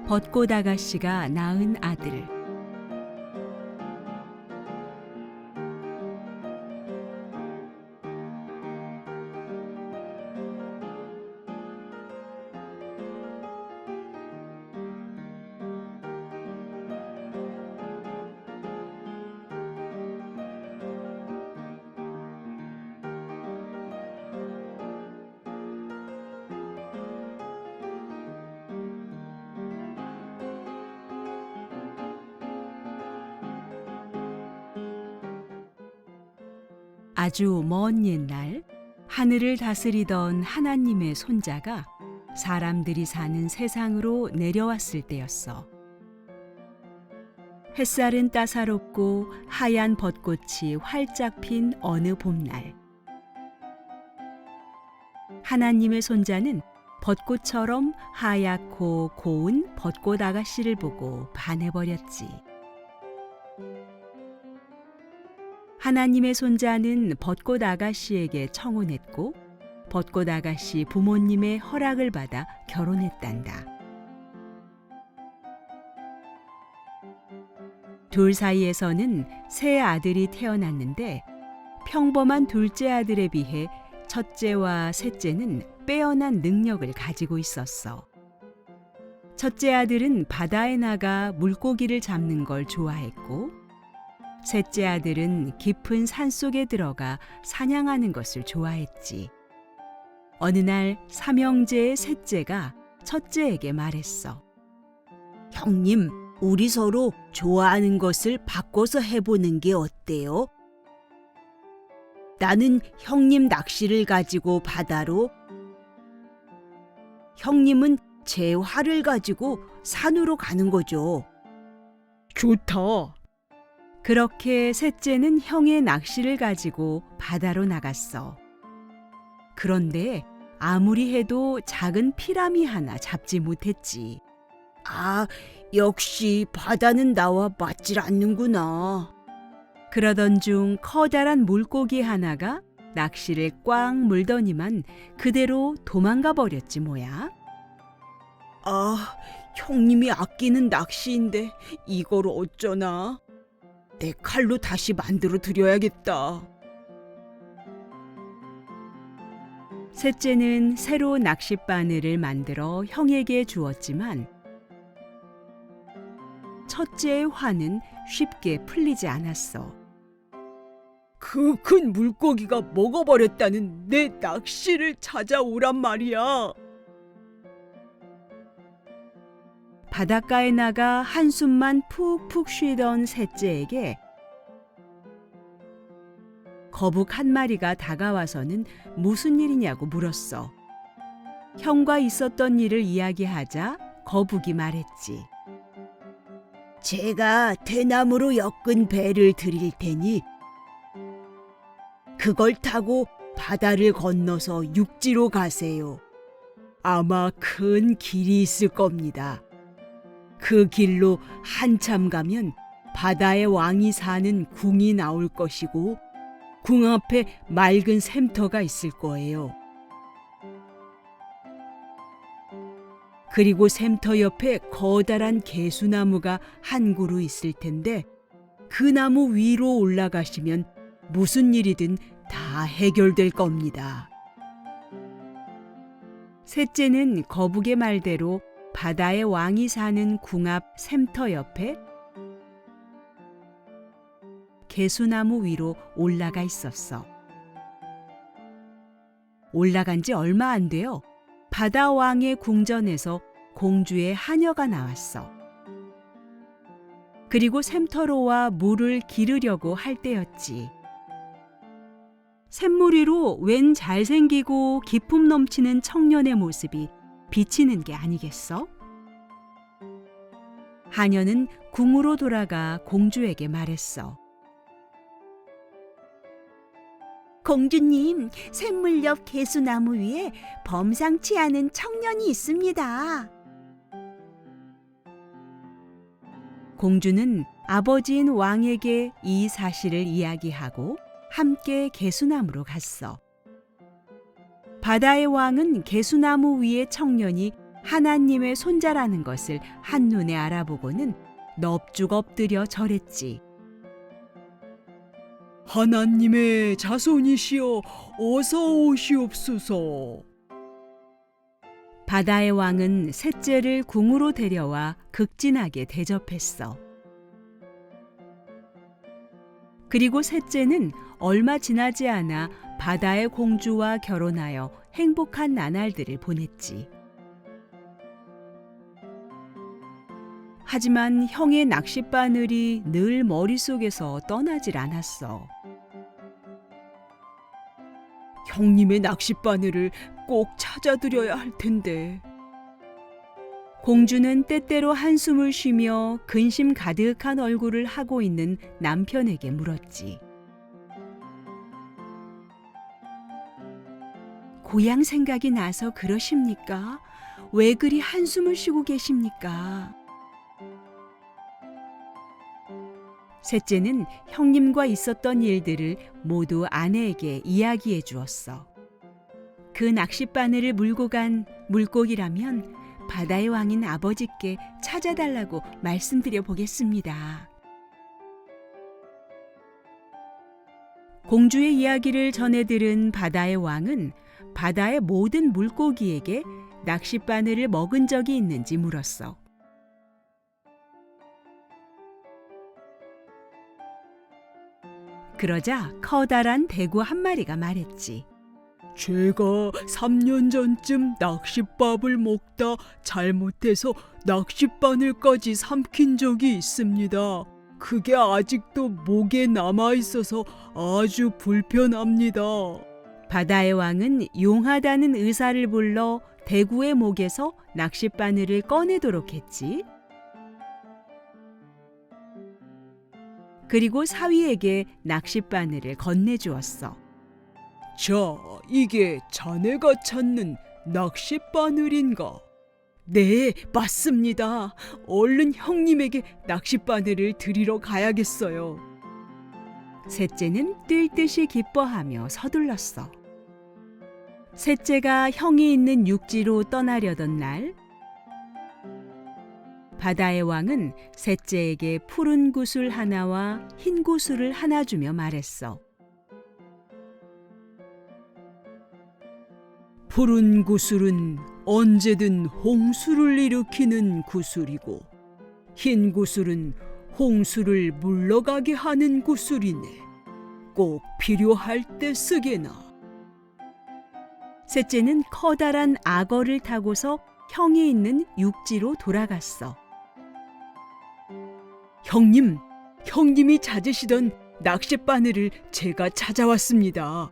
벚꽃 아가씨가 낳은 아들. 아주 먼 옛날 하늘을 다스리던 하나님의 손자가 사람들이 사는 세상으로 내려왔을 때였어. 햇살은 따사롭고 하얀 벚꽃이 활짝 핀 어느 봄날, 하나님의 손자는 벚꽃처럼 하얗고 고운 벚꽃 아가씨를 보고 반해버렸지. 하나님의 손자는 벚꽃 아가씨에게 청혼했고 벚꽃 아가씨 부모님의 허락을 받아 결혼했단다. 둘 사이에서는 세 아들이 태어났는데 평범한 둘째 아들에 비해 첫째와 셋째는 빼어난 능력을 가지고 있었어. 첫째 아들은 바다에 나가 물고기를 잡는 걸 좋아했고 셋째 아들은 깊은 산속에 들어가 사냥하는 것을 좋아했지. 어느 날 삼형제의 셋째가 첫째에게 말했어. 형님, 우리 서로 좋아하는 것을 바꿔서 해보는 게 어때요? 나는 형님 낚시를 가지고 바다로, 형님은 제 활을 가지고 산으로 가는 거죠. 좋다. 그렇게 셋째는 형의 낚시를 가지고 바다로 나갔어. 그런데 아무리 해도 작은 피라미 하나 잡지 못했지. 아, 역시 바다는 나와 맞질 않는구나. 그러던 중 커다란 물고기 하나가 낚시를 꽉 물더니만 그대로 도망가 버렸지 뭐야. 아, 형님이 아끼는 낚시인데 이걸 어쩌나? 내 칼로 다시 만들어 드려야겠다. 셋째는 새로 낚싯바늘을 만들어 형에게 주었지만 첫째의 화는 쉽게 풀리지 않았어. 그 큰 물고기가 먹어버렸다는 내 낚시를 찾아오란 말이야. 바닷가에 나가 한숨만 푹푹 쉬던 셋째에게 거북 한 마리가 다가와서는 무슨 일이냐고 물었어. 형과 있었던 일을 이야기하자 거북이 말했지. 제가 대나무로 엮은 배를 드릴 테니 그걸 타고 바다를 건너서 육지로 가세요. 아마 큰 길이 있을 겁니다. 그 길로 한참 가면 바다의 왕이 사는 궁이 나올 것이고 궁 앞에 맑은 샘터가 있을 거예요. 그리고 샘터 옆에 커다란 개수나무가 한 그루 있을 텐데 그 나무 위로 올라가시면 무슨 일이든 다 해결될 겁니다. 셋째는 거북의 말대로 바다의 왕이 사는 궁 앞 샘터 옆에 개수나무 위로 올라가 있었어. 올라간 지 얼마 안 되어 바다 왕의 궁전에서 공주의 하녀가 나왔어. 그리고 샘터로와 물을 기르려고 할 때였지. 샘물 위로 웬 잘생기고 기품 넘치는 청년의 모습이 비치는 게 아니겠어? 하녀는 궁으로 돌아가 공주에게 말했어. 공주님, 샘물 옆 개수나무 위에 범상치 않은 청년이 있습니다. 공주는 아버지인 왕에게 이 사실을 이야기하고 함께 개수나무로 갔어. 바다의 왕은 개수나무 위의 청년이 하나님의 손자라는 것을 한눈에 알아보고는 넙죽 엎드려 절했지. 하나님의 자손이시여 어서 오시옵소서. 바다의 왕은 셋째를 궁으로 데려와 극진하게 대접했어. 그리고 셋째는 얼마 지나지 않아 바다의 공주와 결혼하여 행복한 나날들을 보냈지. 하지만 형의 낚싯바늘이 늘 머릿속에서 떠나질 않았어. 형님의 낚싯바늘을 꼭 찾아드려야 할 텐데. 공주는 때때로 한숨을 쉬며 근심 가득한 얼굴을 하고 있는 남편에게 물었지. 고향 생각이 나서 그러십니까? 왜 그리 한숨을 쉬고 계십니까? 셋째는 형님과 있었던 일들을 모두 아내에게 이야기해 주었어. 그 낚싯바늘을 물고 간 물고기라면 바다의 왕인 아버지께 찾아달라고 말씀드려 보겠습니다. 공주의 이야기를 전해 들은 바다의 왕은 바다의 모든 물고기에게 낚싯바늘을 먹은 적이 있는지 물었어. 그러자 커다란 대구 한 마리가 말했지. 제가 3년 전쯤 낚싯밥을 먹다 잘못해서 낚싯바늘까지 삼킨 적이 있습니다. 그게 아직도 목에 남아있어서 아주 불편합니다. 바다의 왕은 용하다는 의사를 불러 대구의 목에서 낚싯바늘을 꺼내도록 했지. 그리고 사위에게 낚싯바늘을 건네주었어. 자, 이게 자네가 찾는 낚싯바늘인가? 네, 맞습니다. 얼른 형님에게 낚싯바늘을 드리러 가야겠어요. 셋째는 뛸 듯이 기뻐하며 서둘렀어. 셋째가 형이 있는 육지로 떠나려던 날, 바다의 왕은 셋째에게 푸른 구슬 하나와 흰 구슬을 하나 주며 말했어. 푸른 구슬은 언제든 홍수를 일으키는 구슬이고, 흰 구슬은 홍수를 물러가게 하는 구슬이네. 꼭 필요할 때 쓰게나. 셋째는 커다란 악어를 타고서 형이 있는 육지로 돌아갔어. 형님이 찾으시던 낚싯바늘을 제가 찾아왔습니다.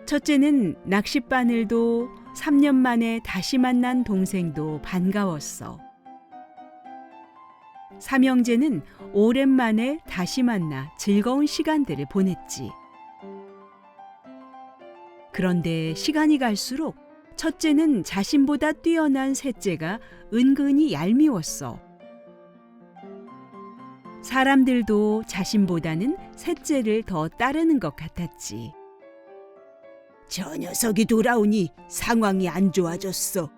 첫째는 낚싯바늘도 3년 만에 다시 만난 동생도 반가웠어. 삼형제는 오랜만에 다시 만나 즐거운 시간들을 보냈지. 그런데 시간이 갈수록 첫째는 자신보다 뛰어난 셋째가 은근히 얄미웠어. 사람들도 자신보다는 셋째를 더 따르는 것 같았지. 저 녀석이 돌아오니 상황이 안 좋아졌어.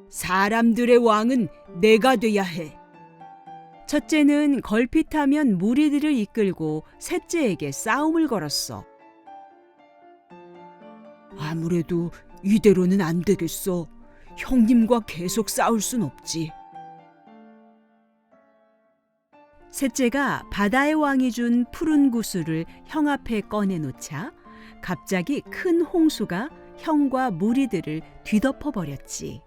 사람들의 왕은 내가 돼야 해. 첫째는 걸핏하면 무리들을 이끌고 셋째에게 싸움을 걸었어. 아무래도 이대로는 안 되겠어. 형님과 계속 싸울 순 없지. 셋째가 바다의 왕이 준 푸른 구슬을 형 앞에 꺼내놓자 갑자기 큰 홍수가 형과 무리들을 뒤덮어 버렸지.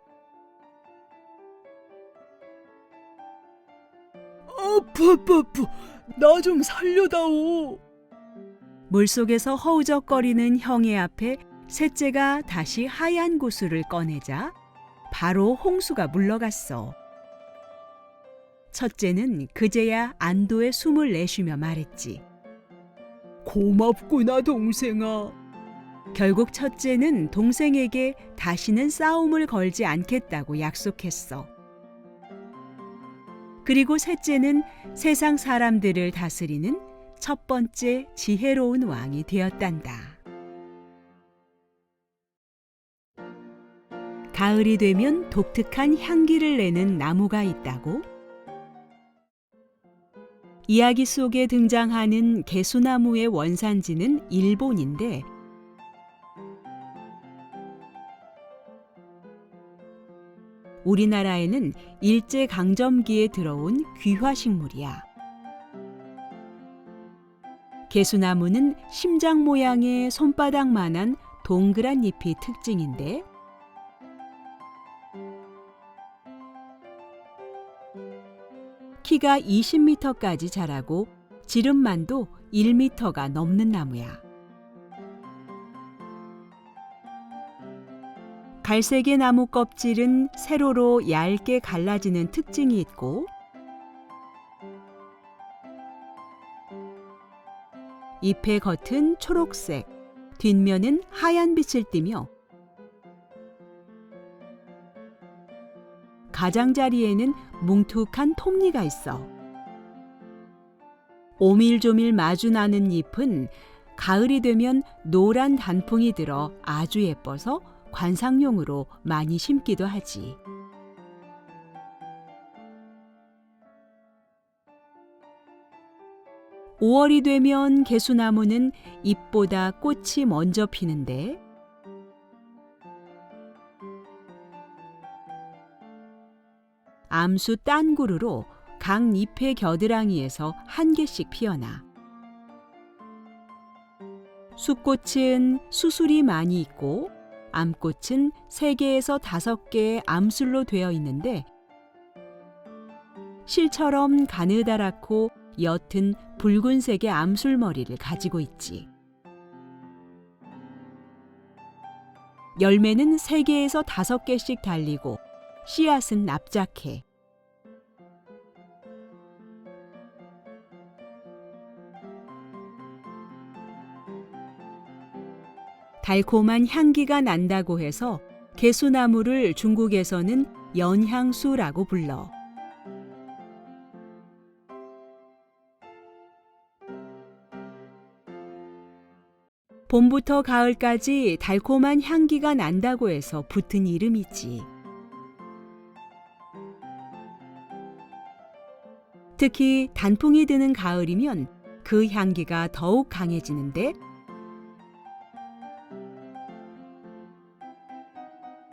아프, 나 좀 살려다오. 물속에서 허우적거리는 형의 앞에 셋째가 다시 하얀 구슬을 꺼내자 바로 홍수가 물러갔어. 첫째는 그제야 안도의 숨을 내쉬며 말했지. 고맙구나, 동생아. 결국 첫째는 동생에게 다시는 싸움을 걸지 않겠다고 약속했어. 그리고 셋째는 세상 사람들을 다스리는 첫 번째 지혜로운 왕이 되었단다. 가을이 되면 독특한 향기를 내는 나무가 있다고? 이야기 속에 등장하는 개수나무의 원산지는 일본인데 우리나라에는 일제강점기에 들어온 귀화식물이야. 개수나무는 심장 모양의 손바닥만한 동그란 잎이 특징인데 키가 20m까지 자라고 지름만도 1m가 넘는 나무야. 갈색의 나무 껍질은 세로로 얇게 갈라지는 특징이 있고 잎의 겉은 초록색, 뒷면은 하얀 빛을 띠며 가장자리에는 뭉툭한 톱니가 있어. 오밀조밀 마주 나는 잎은 가을이 되면 노란 단풍이 들어 아주 예뻐서 관상용으로 많이 심기도 하지. (5월이) 되면 개수나무는 잎보다 꽃이 먼저 피는데 암수 딴구루로 각 잎의 겨드랑이에서 한 개씩 피어나. 숫꽃은 수술이 많이 있고 암꽃은 3개에서 5개의 암술로 되어 있는데 실처럼 가느다랗고 옅은 붉은색의 암술머리를 가지고 있지. 열매는 3개에서 5개씩 달리고 씨앗은 납작해. 달콤한 향기가 난다고 해서 개수나무를 중국에서는 연향수라고 불러. 봄부터 가을까지 달콤한 향기가 난다고 해서 붙은 이름이지. 특히 단풍이 드는 가을이면 그 향기가 더욱 강해지는데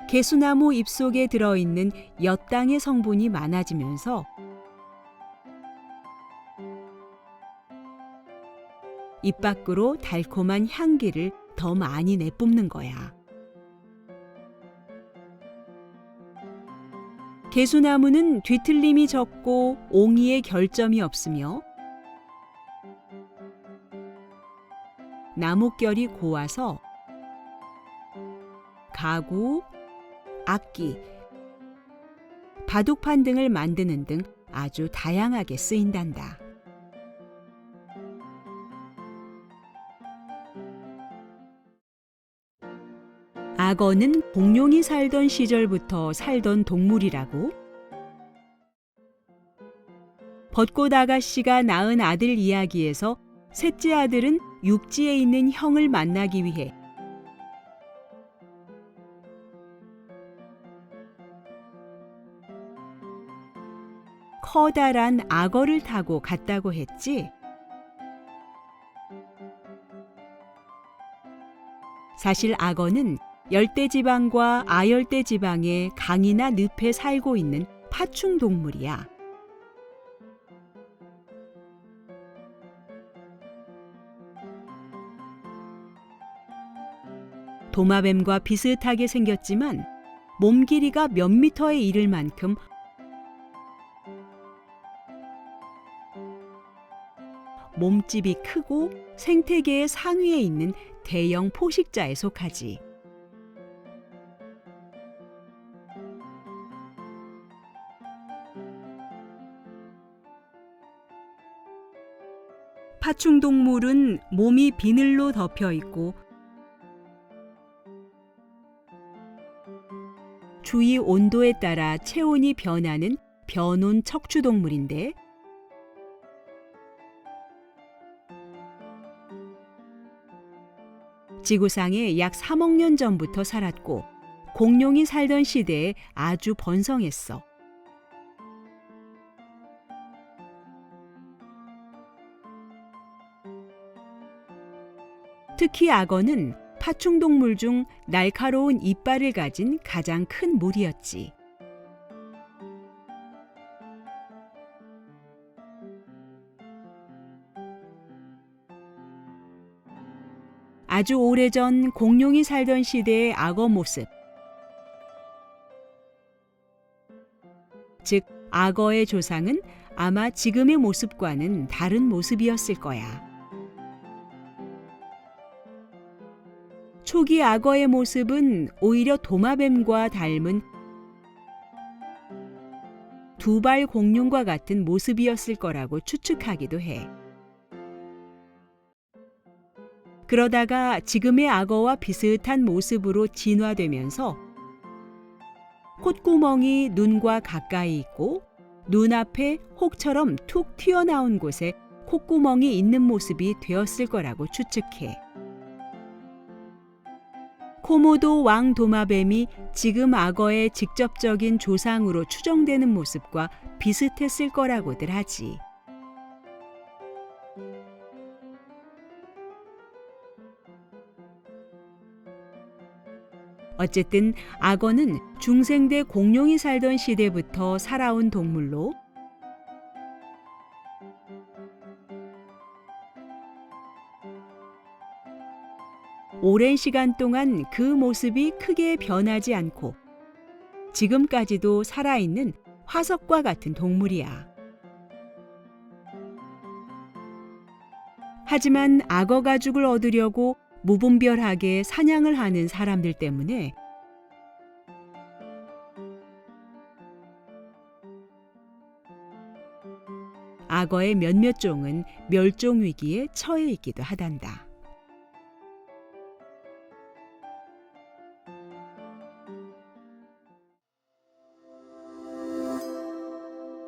개수나무 잎 속에 들어있는 엿당의 성분이 많아지면서 입 밖으로 달콤한 향기를 더 많이 내뿜는 거야. 개수나무는 뒤틀림이 적고 옹이의 결점이 없으며 나뭇결이 고와서 가구, 악기, 바둑판 등을 만드는 등 아주 다양하게 쓰인단다. 악어는 공룡이 살던 시절부터 살던 동물이라고? 벚꽃 아가씨가 낳은 아들 이야기에서 셋째 아들은 육지에 있는 형을 만나기 위해 커다란 악어를 타고 갔다고 했지. 사실 악어는 열대지방과 아열대지방의 강이나 늪에 살고 있는 파충 동물이야. 도마뱀과 비슷하게 생겼지만 몸 길이가 몇 미터에 이를 만큼 몸집이 크고 생태계의 상위에 있는 대형 포식자에 속하지. 파충동물은 몸이 비늘로 덮여 있고 주위 온도에 따라 체온이 변하는 변온 척추동물인데 지구상에 약 3억 년 전부터 살았고 공룡이 살던 시대에 아주 번성했어. 특히 악어는 파충동물 중 날카로운 이빨을 가진 가장 큰 무리였지. 아주 오래전 공룡이 살던 시대의 악어 모습, 즉 악어의 조상은 아마 지금의 모습과는 다른 모습이었을 거야. 초기 악어의 모습은 오히려 도마뱀과 닮은 두발 공룡과 같은 모습이었을 거라고 추측하기도 해. 그러다가 지금의 악어와 비슷한 모습으로 진화되면서 콧구멍이 눈과 가까이 있고 눈앞에 혹처럼 툭 튀어나온 곳에 콧구멍이 있는 모습이 되었을 거라고 추측해. 코모도 왕도마뱀이 지금 악어의 직접적인 조상으로 추정되는 모습과 비슷했을 거라고들 하지. 어쨌든 악어는 중생대 공룡이 살던 시대부터 살아온 동물로 오랜 시간 동안 그 모습이 크게 변하지 않고 지금까지도 살아있는 화석과 같은 동물이야. 하지만 악어 가죽을 얻으려고 무분별하게 사냥을 하는 사람들 때문에 악어의 몇몇 종은 멸종 위기에 처해 있기도 하단다.